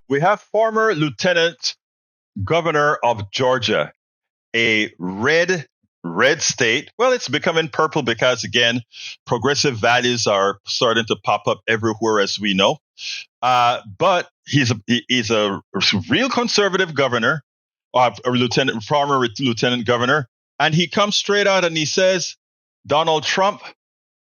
We have former Lieutenant Governor of Georgia, a red state. Well, it's becoming purple because, again, progressive values are starting to pop up everywhere, as we know. But he's a real conservative governor, former lieutenant governor, and he comes straight out and he says Donald Trump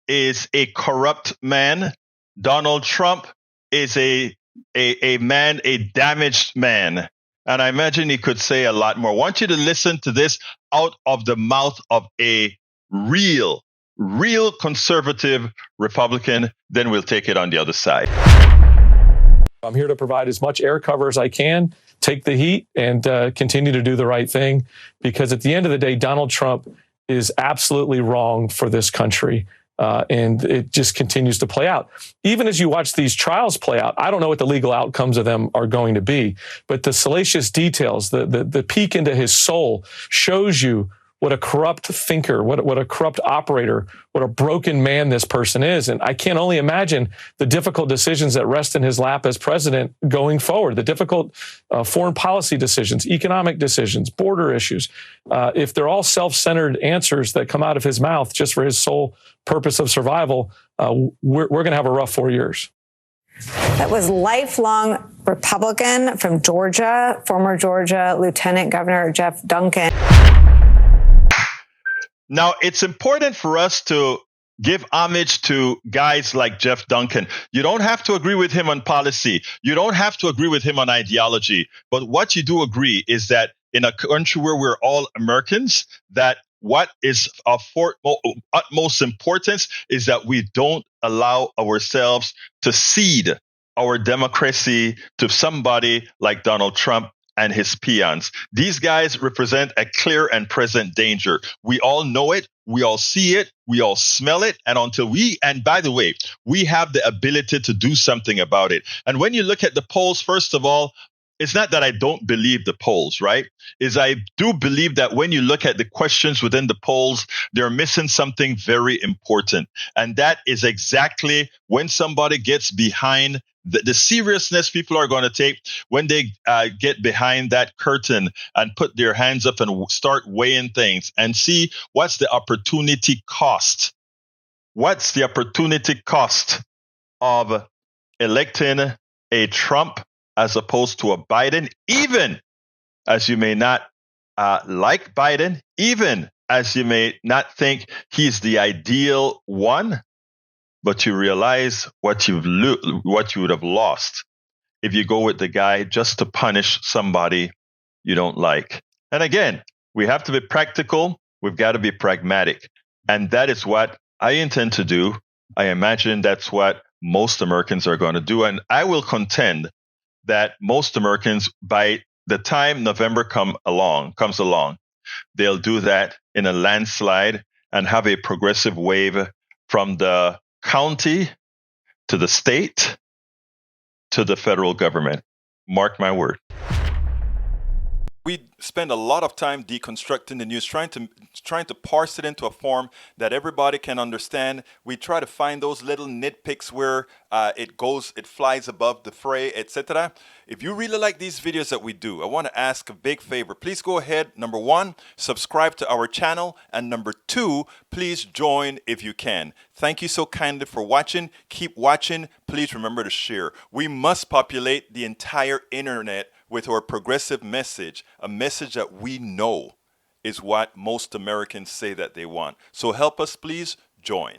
is a corrupt man. Donald Trump is a damaged man. And I imagine he could say a lot more. I want you to listen to this out of the mouth of a real conservative Republican. Then we'll take it on the other side. I'm here to provide as much air cover as I can, take the heat, and continue to do the right thing. Because at the end of the day, Donald Trump is absolutely wrong for this country. And it just continues to play out. Even as you watch these trials play out, I don't know what the legal outcomes of them are going to be, but the salacious details, the peek into his soul shows you what a corrupt thinker, what a corrupt operator, what a broken man this person is. And I can only imagine the difficult decisions that rest in his lap as president going forward, the difficult foreign policy decisions, economic decisions, border issues. If they're all self-centered answers that come out of his mouth just for his sole purpose of survival, we're going to have a rough 4 years. That was lifelong Republican from Georgia, former Georgia Lieutenant Governor Geoff Duncan. Now, it's important for us to give homage to guys like Geoff Duncan. You don't have to agree with him on policy. You don't have to agree with him on ideology. But what you do agree is that in a country where we're all Americans, that what is of utmost importance is that we don't allow ourselves to cede our democracy to somebody like Donald Trump and his peons. These guys represent a clear and present danger. We all know it. We all see it. We all smell it. And by the way, we have the ability to do something about it. And when you look at the polls, first of all, it's not that I don't believe the polls, right? I do believe that when you look at the questions within the polls, they're missing something very important. And that is exactly when somebody gets behind the seriousness people are going to take when they get behind that curtain and put their hands up and start weighing things and see what's the opportunity cost. What's the opportunity cost of electing a Trump as opposed to a Biden, even as you may not like Biden, even as you may not think he's the ideal one, but you realize what you would have lost if you go with the guy just to punish somebody you don't like. And again, we have to be practical. We've got to be pragmatic. And that is what I intend to do. I imagine that's what most Americans are going to do. And I will contend that most Americans, by the time November comes along, they'll do that in a landslide and have a progressive wave from the county to the state to the federal government. Mark my word. We spend a lot of time deconstructing the news, trying to parse it into a form that everybody can understand. We try to find those little nitpicks where it flies above the fray, etc. If you really like these videos that we do, I want to ask a big favor. Please go ahead. Number one, subscribe to our channel. And number two, please join if you can. Thank you so kindly for watching. Keep watching. Please remember to share. We must populate the entire internet with our progressive message, a message that we know is what most Americans say that they want. So help us, please join.